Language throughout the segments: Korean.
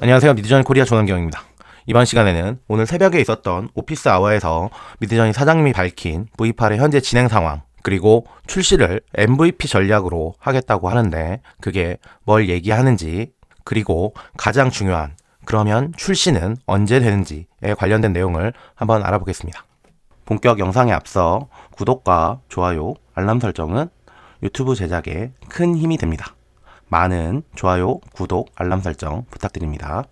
안녕하세요. 미드저니 코리아 조남경입니다. 이번 시간에는 오늘 새벽에 있었던 오피스 아워에서 미드저니 사장님이 밝힌 V8의 현재 진행 상황, 그리고 출시를 MVP 전략으로 하겠다고 하는데 그게 뭘 얘기하는지, 그리고 가장 중요한 그러면 출시는 언제 되는지에 관련된 내용을 한번 알아보겠습니다. 본격 영상에 앞서 구독과 좋아요, 알람 설정은 유튜브 제작에 큰 힘이 됩니다. 많은 좋아요, 구독, 알람 설정 부탁드립니다.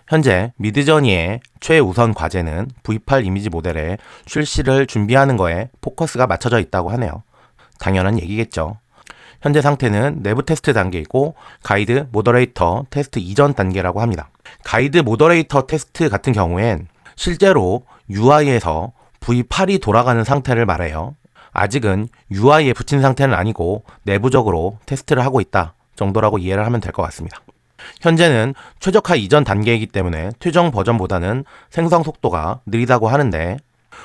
현재 미드저니의 최우선 과제는 V8 이미지 모델의 출시를 준비하는 거에 포커스가 맞춰져 있다고 하네요. 당연한 얘기겠죠. 현재 상태는 내부 테스트 단계이고 가이드 모더레이터 테스트 이전 단계라고 합니다. 가이드 모더레이터 테스트 같은 경우엔 실제로 UI에서 V8이 돌아가는 상태를 말해요. 아직은 UI에 붙인 상태는 아니고 내부적으로 테스트를 하고 있다 정도라고 이해를 하면 될 것 같습니다. 현재는 최적화 이전 단계이기 때문에 최종 버전보다는 생성 속도가 느리다고 하는데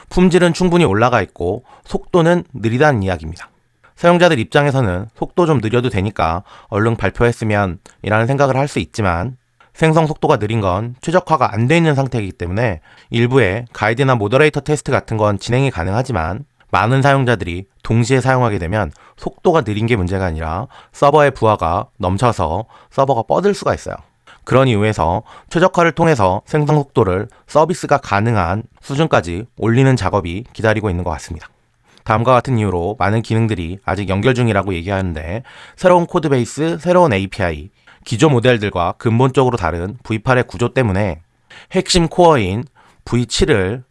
품질은 충분히 올라가 있고 속도는 느리다는 이야기입니다. 사용자들 입장에서는 속도 좀 느려도 되니까 얼른 발표했으면 이라는 생각을 할 수 있지만 생성 속도가 느린 건 최적화가 안 돼 있는 상태이기 때문에 일부의 가이드나 모더레이터 테스트 같은 건 진행이 가능하지만 많은 사용자들이 동시에 사용하게 되면 속도가 느린 게 문제가 아니라 서버의 부하가 넘쳐서 서버가 뻗을 수가 있어요. 그런 이유에서 최적화를 통해서 생성 속도를 서비스가 가능한 수준까지 올리는 작업이 기다리고 있는 것 같습니다. 다음과 같은 이유로 많은 기능들이 아직 연결 중이라고 얘기하는데 새로운 코드베이스, 새로운 API, 기존 모델들과 근본적으로 다른 V8의 구조 때문에 핵심 코어인 V7을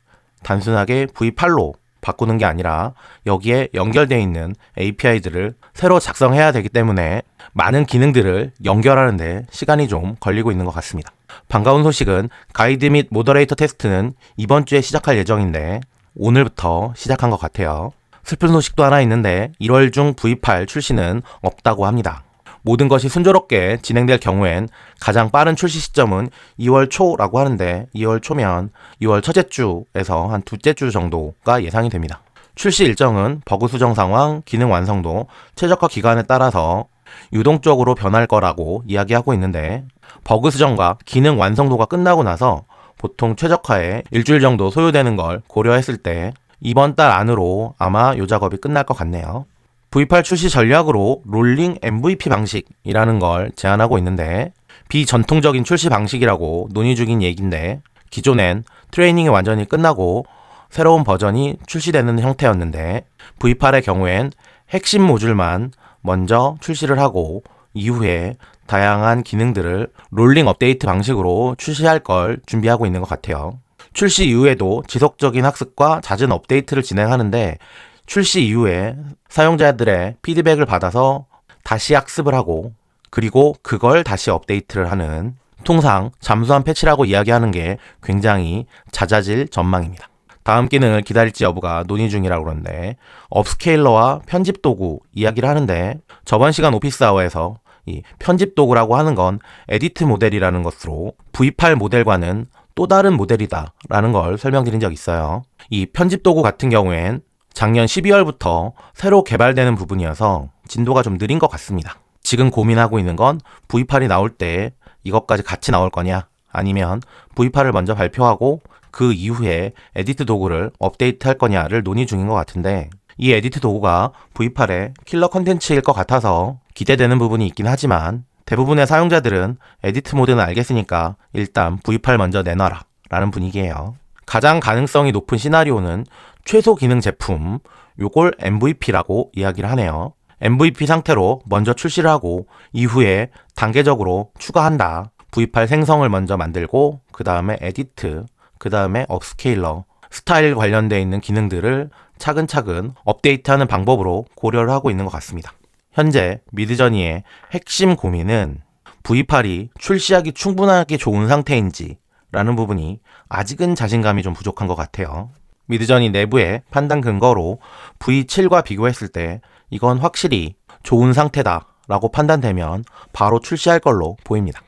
단순하게 V8로 바꾸는 게 아니라 여기에 연결되어 있는 API들을 새로 작성해야 되기 때문에 많은 기능들을 연결하는데 시간이 좀 걸리고 있는 것 같습니다. 반가운 소식은 가이드 및 모더레이터 테스트는 이번 주에 시작할 예정인데 오늘부터 시작한 것 같아요. 슬픈 소식도 하나 있는데 1월 중 V8 출시는 없다고 합니다. 모든 것이 순조롭게 진행될 경우엔 가장 빠른 출시 시점은 2월 초라고 하는데 2월 초면 2월 첫째 주에서 한 둘째 주 정도가 예상이 됩니다. 출시 일정은 버그 수정 상황, 기능 완성도, 최적화 기간에 따라서 유동적으로 변할 거라고 이야기하고 있는데 버그 수정과 기능 완성도가 끝나고 나서 보통 최적화에 일주일 정도 소요되는 걸 고려했을 때 이번 달 안으로 아마 이 작업이 끝날 것 같네요. V8 출시 전략으로 롤링 MVP 방식이라는 걸 제안하고 있는데 비전통적인 출시 방식이라고 논의 중인 얘기인데 기존엔 트레이닝이 완전히 끝나고 새로운 버전이 출시되는 형태였는데 V8의 경우엔 핵심 모듈만 먼저 출시를 하고 이후에 다양한 기능들을 롤링 업데이트 방식으로 출시할 걸 준비하고 있는 것 같아요. 출시 이후에도 지속적인 학습과 잦은 업데이트를 진행하는데 출시 이후에 사용자들의 피드백을 받아서 다시 학습을 하고 그리고 그걸 다시 업데이트를 하는 통상 잠수한 패치라고 이야기하는 게 굉장히 잦아질 전망입니다. 다음 기능을 기다릴지 여부가 논의 중이라고 그러는데 업스케일러와 편집 도구 이야기를 하는데 저번 시간 오피스 아워에서 이 편집 도구라고 하는 건 에디트 모델이라는 것으로 V8 모델과는 또 다른 모델이다 라는 걸 설명드린 적 있어요. 이 편집 도구 같은 경우엔 작년 12월부터 새로 개발되는 부분이어서 진도가 좀 느린 것 같습니다. 지금 고민하고 있는 건 V8이 나올 때 이것까지 같이 나올 거냐 아니면 V8을 먼저 발표하고 그 이후에 에디트 도구를 업데이트 할 거냐를 논의 중인 것 같은데 이 에디트 도구가 V8의 킬러 컨텐츠일 것 같아서 기대되는 부분이 있긴 하지만 대부분의 사용자들은 에디트 모드는 알겠으니까 일단 V8 먼저 내놔라 라는 분위기예요. 가장 가능성이 높은 시나리오는 최소 기능 제품, 요걸 MVP라고 이야기를 하네요. MVP 상태로 먼저 출시를 하고 이후에 단계적으로 추가한다. V8 생성을 먼저 만들고 그 다음에 에디트, 그 다음에 업스케일러, 스타일 관련되어 있는 기능들을 차근차근 업데이트하는 방법으로 고려를 하고 있는 것 같습니다. 현재 미드저니의 핵심 고민은 V8이 출시하기 충분하게 좋은 상태인지 라는 부분이 아직은 자신감이 좀 부족한 것 같아요. 미드저니 내부의 판단 근거로 V7과 비교했을 때 이건 확실히 좋은 상태다 라고 판단되면 바로 출시할 걸로 보입니다.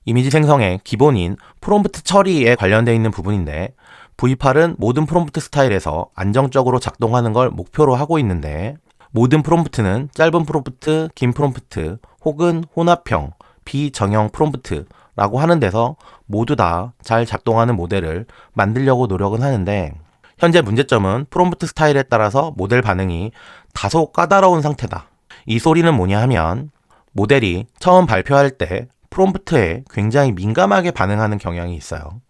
이미지 생성의 기본인 프롬프트 처리에 관련되어 있는 부분인데 V8은 모든 프롬프트 스타일에서 안정적으로 작동하는 걸 목표로 하고 있는데, 모든 프롬프트는 짧은 프롬프트, 긴 프롬프트, 혹은 혼합형, 비정형 프롬프트라고 하는 데서 모두 다 잘 작동하는 모델을 만들려고 노력은 하는데, 현재 문제점은 프롬프트 스타일에 따라서 모델 반응이 다소 까다로운 상태다. 이 소리는 뭐냐 하면, 모델이 처음 발표할 때 프롬프트에 굉장히 민감하게 반응하는 경향이 있어요.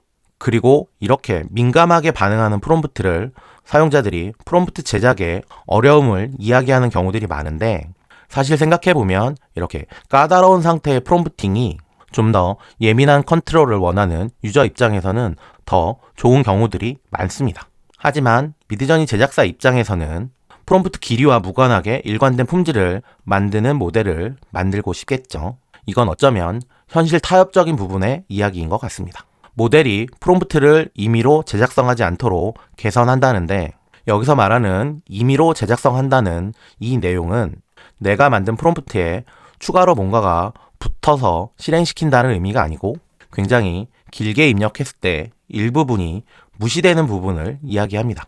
그리고 이렇게 민감하게 반응하는 프롬프트를 사용자들이 프롬프트 제작에 어려움을 이야기하는 경우들이 많은데, 사실 생각해보면 이렇게 까다로운 상태의 프롬프팅이 좀 더 예민한 컨트롤을 원하는 유저 입장에서는 더 좋은 경우들이 많습니다. 하지만 미드저니 제작사 입장에서는 프롬프트 길이와 무관하게 일관된 품질을 만드는 모델을 만들고 싶겠죠. 이건 어쩌면 현실 타협적인 부분의 이야기인 것 같습니다. 모델이 프롬프트를 임의로 제작성하지 않도록 개선한다는데, 여기서 말하는 임의로 제작성한다는 이 내용은 내가 만든 프롬프트에 추가로 뭔가가 붙어서 실행시킨다는 의미가 아니고, 굉장히 길게 입력했을 때 일부분이 무시되는 부분을 이야기합니다.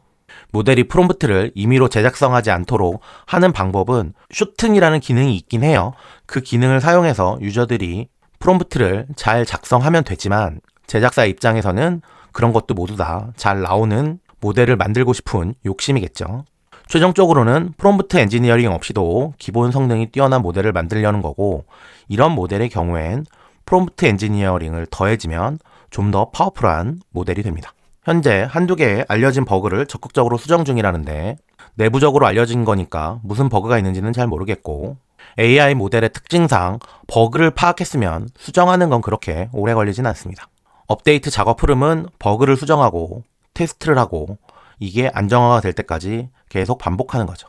모델이 프롬프트를 임의로 제작성하지 않도록 하는 방법은 쇼튼이라는 기능이 있긴 해요. 그 기능을 사용해서 유저들이 프롬프트를 잘 작성하면 되지만, 제작사 입장에서는 그런 것도 모두 다 잘 나오는 모델을 만들고 싶은 욕심이겠죠. 최종적으로는 프롬프트 엔지니어링 없이도 기본 성능이 뛰어난 모델을 만들려는 거고, 이런 모델의 경우엔 프롬프트 엔지니어링을 더해지면 좀 더 파워풀한 모델이 됩니다. 현재 한두 개의 알려진 버그를 적극적으로 수정 중이라는데, 내부적으로 알려진 거니까 무슨 버그가 있는지는 잘 모르겠고, AI 모델의 특징상 버그를 파악했으면 수정하는 건 그렇게 오래 걸리진 않습니다. 업데이트 작업 흐름은 버그를 수정하고 테스트를 하고 이게 안정화가 될 때까지 계속 반복하는 거죠.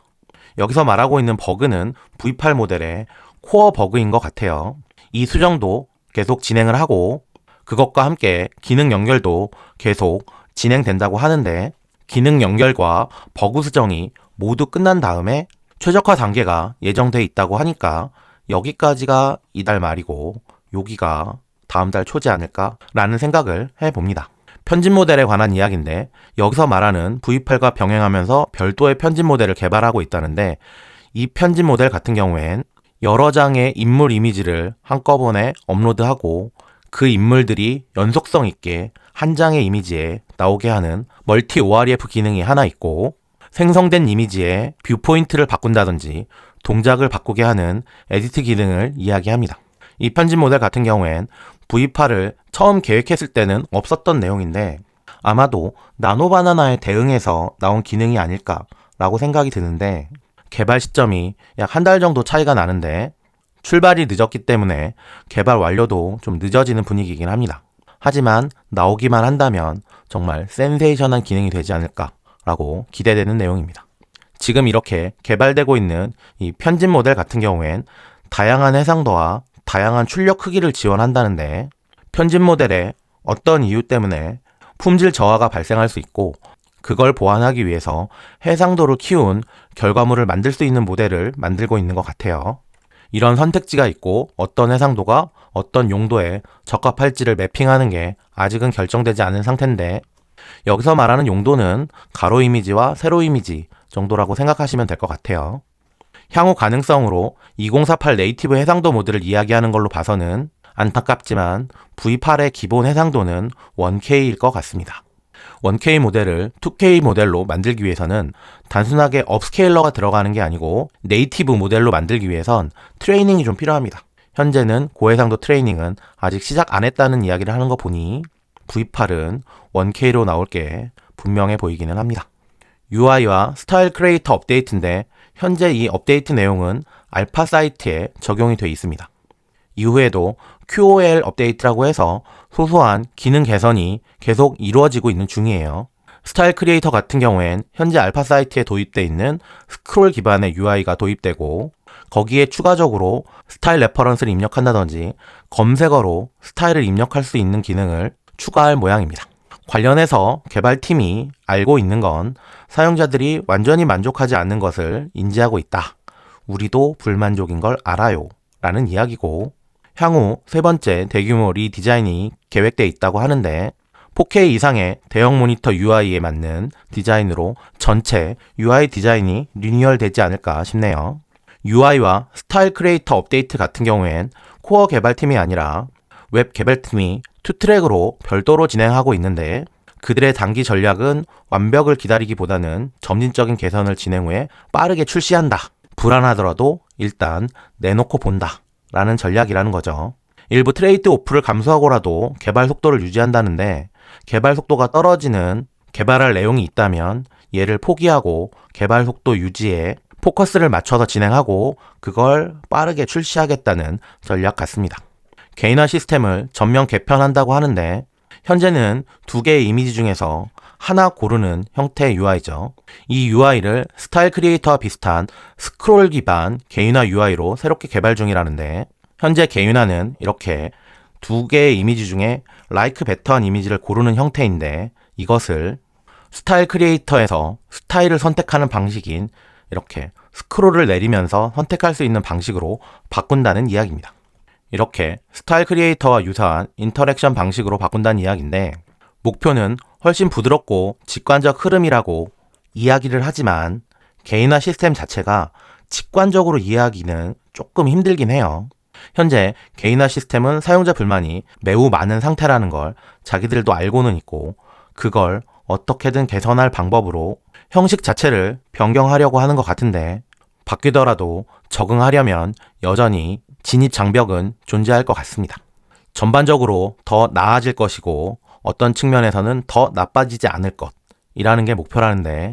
여기서 말하고 있는 버그는 V8 모델의 코어 버그인 것 같아요. 이 수정도 계속 진행을 하고, 그것과 함께 기능 연결도 계속 진행된다고 하는데, 기능 연결과 버그 수정이 모두 끝난 다음에 최적화 단계가 예정돼 있다고 하니까 여기까지가 이달 말이고 여기가 다음 달 초지 않을까라는 생각을 해봅니다. 편집 모델에 관한 이야기인데, 여기서 말하는 V8과 병행하면서 별도의 편집 모델을 개발하고 있다는데, 이 편집 모델 같은 경우엔 여러 장의 인물 이미지를 한꺼번에 업로드하고 그 인물들이 연속성 있게 한 장의 이미지에 나오게 하는 멀티 OREF 기능이 하나 있고, 생성된 이미지의 뷰 포인트를 바꾼다든지 동작을 바꾸게 하는 에디트 기능을 이야기합니다. 이 편집 모델 같은 경우엔 V8을 처음 계획했을 때는 없었던 내용인데, 아마도 나노바나나에 대응해서 나온 기능이 아닐까라고 생각이 드는데, 개발 시점이 약 한 달 정도 차이가 나는데 출발이 늦었기 때문에 개발 완료도 좀 늦어지는 분위기이긴 합니다. 하지만 나오기만 한다면 정말 센세이션한 기능이 되지 않을까라고 기대되는 내용입니다. 지금 이렇게 개발되고 있는 이 편집 모델 같은 경우엔 다양한 해상도와 다양한 출력 크기를 지원한다는데, 편집 모델에 어떤 이유 때문에 품질 저하가 발생할 수 있고, 그걸 보완하기 위해서 해상도를 키운 결과물을 만들 수 있는 모델을 만들고 있는 것 같아요. 이런 선택지가 있고 어떤 해상도가 어떤 용도에 적합할지를 매핑하는 게 아직은 결정되지 않은 상태인데, 여기서 말하는 용도는 가로 이미지와 세로 이미지 정도라고 생각하시면 될 것 같아요. 향후 가능성으로 2048 네이티브 해상도 모드를 이야기하는 걸로 봐서는 안타깝지만 V8의 기본 해상도는 1K일 것 같습니다. 1K 모델을 2K 모델로 만들기 위해서는 단순하게 업스케일러가 들어가는 게 아니고 네이티브 모델로 만들기 위해선 트레이닝이 좀 필요합니다. 현재는 고해상도 트레이닝은 아직 시작 안 했다는 이야기를 하는 거 보니 V8은 1K로 나올 게 분명해 보이기는 합니다. UI와 스타일 크리에이터 업데이트인데, 현재 이 업데이트 내용은 알파 사이트에 적용이 되어 있습니다. 이후에도 QOL 업데이트라고 해서 소소한 기능 개선이 계속 이루어지고 있는 중이에요. 스타일 크리에이터 같은 경우엔 현재 알파 사이트에 도입되어 있는 스크롤 기반의 UI가 도입되고, 거기에 추가적으로 스타일 레퍼런스를 입력한다든지 검색어로 스타일을 입력할 수 있는 기능을 추가할 모양입니다. 관련해서 개발팀이 알고 있는 건 사용자들이 완전히 만족하지 않는 것을 인지하고 있다. 우리도 불만족인 걸 알아요. 라는 이야기고, 향후 세 번째 대규모 리디자인이 계획돼 있다고 하는데, 4K 이상의 대형 모니터 UI에 맞는 디자인으로 전체 UI 디자인이 리뉴얼 되지 않을까 싶네요. UI와 스타일 크리에이터 업데이트 같은 경우엔 코어 개발팀이 아니라 웹 개발팀이 투 트랙으로 별도로 진행하고 있는데, 그들의 단기 전략은 완벽을 기다리기보다는 점진적인 개선을 진행 후에 빠르게 출시한다. 불안하더라도 일단 내놓고 본다. 라는 전략이라는 거죠. 일부 트레이드 오프를 감수하고라도 개발 속도를 유지한다는데, 개발 속도가 떨어지는 개발할 내용이 있다면 얘를 포기하고 개발 속도 유지에 포커스를 맞춰서 진행하고 그걸 빠르게 출시하겠다는 전략 같습니다. 개인화 시스템을 전면 개편한다고 하는데, 현재는 두 개의 이미지 중에서 하나 고르는 형태의 UI죠. 이 UI를 스타일 크리에이터와 비슷한 스크롤 기반 개인화 UI로 새롭게 개발 중이라는데, 현재 개인화는 이렇게 두 개의 이미지 중에 like better한 이미지를 고르는 형태인데, 이것을 스타일 크리에이터에서 스타일을 선택하는 방식인 이렇게 스크롤을 내리면서 선택할 수 있는 방식으로 바꾼다는 이야기입니다. 이렇게 스타일 크리에이터와 유사한 인터랙션 방식으로 바꾼다는 이야기인데, 목표는 훨씬 부드럽고 직관적 흐름이라고 이야기를 하지만 개인화 시스템 자체가 직관적으로 이해하기는 조금 힘들긴 해요. 현재 개인화 시스템은 사용자 불만이 매우 많은 상태라는 걸 자기들도 알고는 있고, 그걸 어떻게든 개선할 방법으로 형식 자체를 변경하려고 하는 것 같은데, 바뀌더라도 적응하려면 여전히 진입 장벽은 존재할 것 같습니다. 전반적으로 더 나아질 것이고 어떤 측면에서는 더 나빠지지 않을 것이라는 게 목표라는데,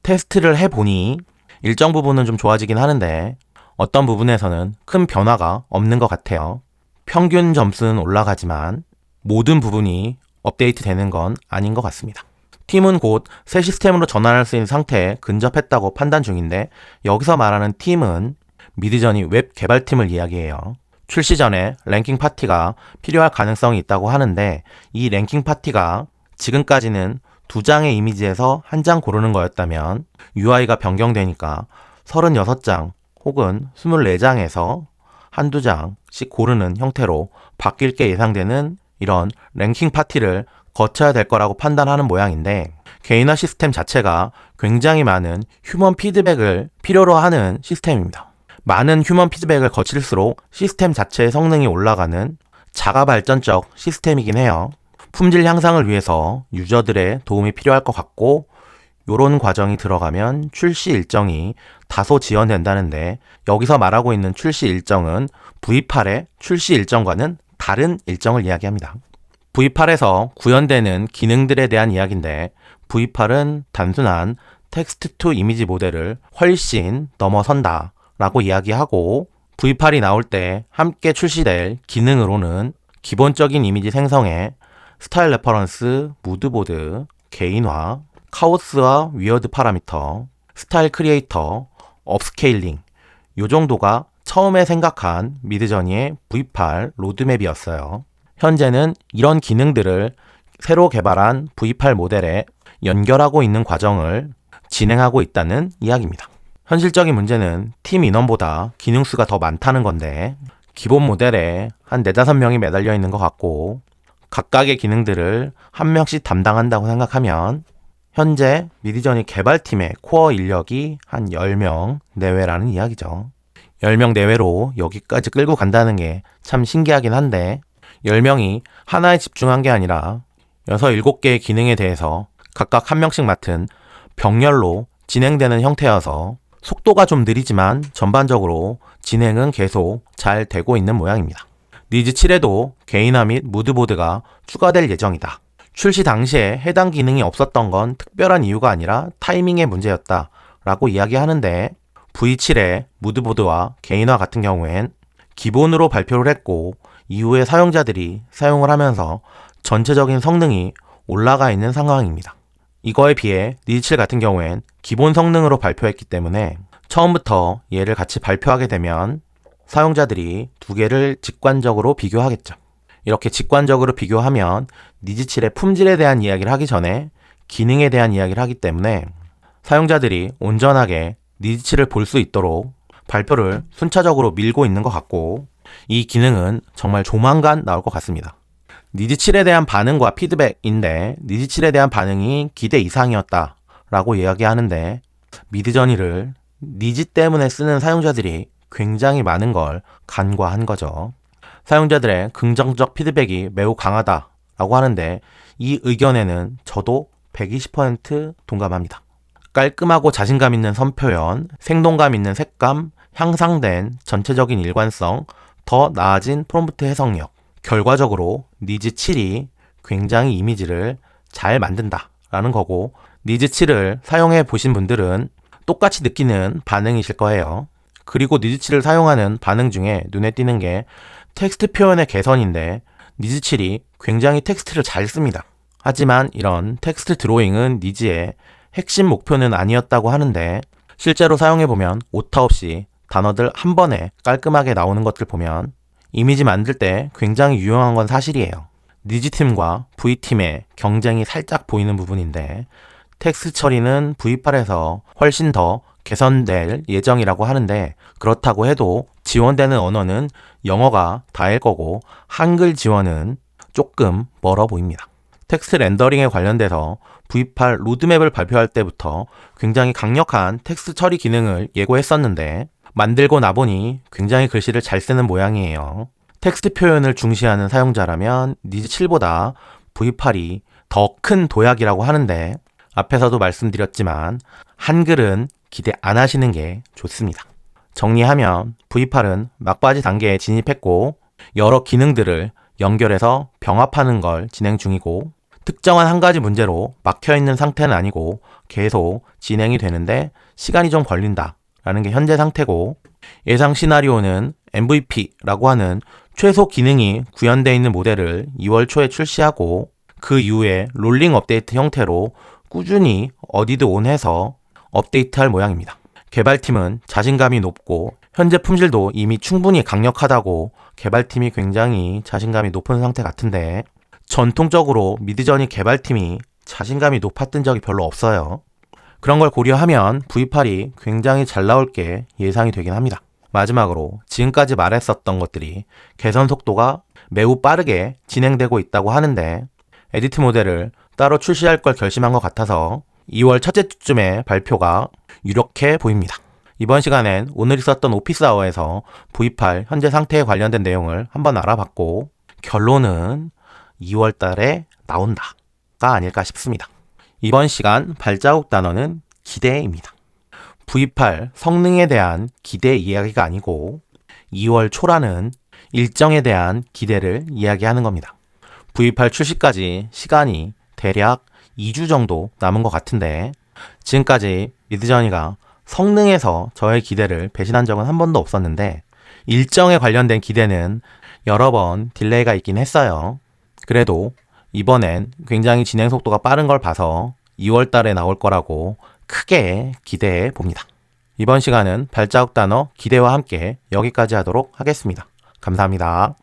테스트를 해보니 일정 부분은 좀 좋아지긴 하는데 어떤 부분에서는 큰 변화가 없는 것 같아요. 평균 점수는 올라가지만 모든 부분이 업데이트 되는 건 아닌 것 같습니다. 팀은 곧 새 시스템으로 전환할 수 있는 상태에 근접했다고 판단 중인데, 여기서 말하는 팀은 미드저니 웹 개발팀을 이야기해요. 출시 전에 랭킹 파티가 필요할 가능성이 있다고 하는데, 이 랭킹 파티가 지금까지는 2장의 이미지에서 1장 고르는 거였다면 UI가 변경되니까 36장 혹은 24장에서 한두 장씩 고르는 형태로 바뀔 게 예상되는 이런 랭킹 파티를 거쳐야 될 거라고 판단하는 모양인데, 개인화 시스템 자체가 굉장히 많은 휴먼 피드백을 필요로 하는 시스템입니다. 많은 휴먼 피드백을 거칠수록 시스템 자체의 성능이 올라가는 자가 발전적 시스템이긴 해요. 품질 향상을 위해서 유저들의 도움이 필요할 것 같고, 요런 과정이 들어가면 출시 일정이 다소 지연된다는데, 여기서 말하고 있는 출시 일정은 V8의 출시 일정과는 다른 일정을 이야기합니다. V8에서 구현되는 기능들에 대한 이야기인데, V8은 단순한 텍스트 투 이미지 모델을 훨씬 넘어선다 라고 이야기하고, V8이 나올 때 함께 출시될 기능으로는 기본적인 이미지 생성에 스타일 레퍼런스, 무드보드, 개인화, 카오스와 위어드 파라미터, 스타일 크리에이터, 업스케일링, 요 정도가 처음에 생각한 미드저니의 V8 로드맵이었어요. 현재는 이런 기능들을 새로 개발한 V8 모델에 연결하고 있는 과정을 진행하고 있다는 이야기입니다. 현실적인 문제는 팀 인원보다 기능 수가 더 많다는 건데, 기본 모델에 한 4-5명이 매달려 있는 것 같고, 각각의 기능들을 한 명씩 담당한다고 생각하면 현재 미드저니 개발팀의 코어 인력이 한 10명 내외라는 이야기죠. 10명 내외로 여기까지 끌고 간다는 게 참 신기하긴 한데, 10명이 하나에 집중한 게 아니라 6-7개의 기능에 대해서 각각 한 명씩 맡은 병렬로 진행되는 형태여서 속도가 좀 느리지만 전반적으로 진행은 계속 잘 되고 있는 모양입니다. 니즈 7에도 개인화 및 무드보드가 추가될 예정이다. 출시 당시에 해당 기능이 없었던 건 특별한 이유가 아니라 타이밍의 문제였다 라고 이야기하는데, V7의 무드보드와 개인화 같은 경우엔 기본으로 발표를 했고 이후에 사용자들이 사용을 하면서 전체적인 성능이 올라가 있는 상황입니다. 이거에 비해 니즈 7 같은 경우엔 기본 성능으로 발표했기 때문에 처음부터 얘를 같이 발표하게 되면 사용자들이 두 개를 직관적으로 비교하겠죠. 이렇게 직관적으로 비교하면 니즈 7의 품질에 대한 이야기를 하기 전에 기능에 대한 이야기를 하기 때문에 사용자들이 온전하게 니즈 7을 볼 수 있도록 발표를 순차적으로 밀고 있는 것 같고, 이 기능은 정말 조만간 나올 것 같습니다. 니즈7에 대한 반응과 피드백인데 니즈7에 대한 반응이 기대 이상이었다 라고 이야기하는데 미드저니를 니즈 때문에 쓰는 사용자들이 굉장히 많은 걸 간과한 거죠. 사용자들의 긍정적 피드백이 매우 강하다 라고 하는데 이 의견에는 저도 120% 동감합니다. 깔끔하고 자신감 있는 선표현, 생동감 있는 색감, 향상된 전체적인 일관성, 더 나아진 프롬프트 해석력, 결과적으로 니즈7이 굉장히 이미지를 잘 만든다 라는 거고, 니즈7을 사용해 보신 분들은 똑같이 느끼는 반응이실 거예요. 그리고 니즈7을 사용하는 반응 중에 눈에 띄는 게 텍스트 표현의 개선인데 니즈7이 굉장히 텍스트를 잘 씁니다. 하지만 이런 텍스트 드로잉은 니즈의 핵심 목표는 아니었다고 하는데 실제로 사용해보면 오타 없이 단어들 한 번에 깔끔하게 나오는 것들 보면 이미지 만들 때 굉장히 유용한 건 사실이에요. 니즈팀과 V팀의 경쟁이 살짝 보이는 부분인데 텍스트 처리는 V8에서 훨씬 더 개선될 예정이라고 하는데 그렇다고 해도 지원되는 언어는 영어가 다일 거고 한글 지원은 조금 멀어 보입니다. 텍스트 렌더링에 관련돼서 V8 로드맵을 발표할 때부터 굉장히 강력한 텍스트 처리 기능을 예고했었는데 만들고 나보니 굉장히 글씨를 잘 쓰는 모양이에요. 텍스트 표현을 중시하는 사용자라면 니즈7보다 V8이 더 큰 도약이라고 하는데 앞에서도 말씀드렸지만 한글은 기대 안 하시는 게 좋습니다. 정리하면 V8은 막바지 단계에 진입했고 여러 기능들을 연결해서 병합하는 걸 진행 중이고 특정한 한 가지 문제로 막혀있는 상태는 아니고 계속 진행이 되는데 시간이 좀 걸린다 라는 게 현재 상태고 예상 시나리오는 MVP라고 하는 최소 기능이 구현되어 있는 모델을 2월 초에 출시하고 그 이후에 롤링 업데이트 형태로 꾸준히 어디드 온해서 업데이트할 모양입니다. 개발팀은 자신감이 높고 현재 품질도 이미 충분히 강력하다고 개발팀이 굉장히 자신감이 높은 상태 같은데 전통적으로 미드저니 개발팀이 자신감이 높았던 적이 별로 없어요. 그런 걸 고려하면 V8이 굉장히 잘 나올 게 예상이 되긴 합니다. 마지막으로 지금까지 말했었던 것들이 개선 속도가 매우 빠르게 진행되고 있다고 하는데 에디트 모델을 따로 출시할 걸 결심한 것 같아서 2월 첫째 주쯤에 발표가 유력해 보입니다. 이번 시간엔 오늘 있었던 오피스 아워에서 V8 현재 상태에 관련된 내용을 한번 알아봤고 결론은 2월 달에 나온다가 아닐까 싶습니다. 이번 시간 발자국 단어는 기대입니다. V8 성능에 대한 기대 이야기가 아니고 2월 초라는 일정에 대한 기대를 이야기하는 겁니다. V8 출시까지 시간이 대략 2주 정도 남은 것 같은데 지금까지 미드저니가 성능에서 저의 기대를 배신한 적은 한 번도 없었는데 일정에 관련된 기대는 여러 번 딜레이가 있긴 했어요. 그래도 이번엔 굉장히 진행 속도가 빠른 걸 봐서 2월 달에 나올 거라고 크게 기대해 봅니다. 이번 시간은 발자국 단어 기대와 함께 여기까지 하도록 하겠습니다. 감사합니다.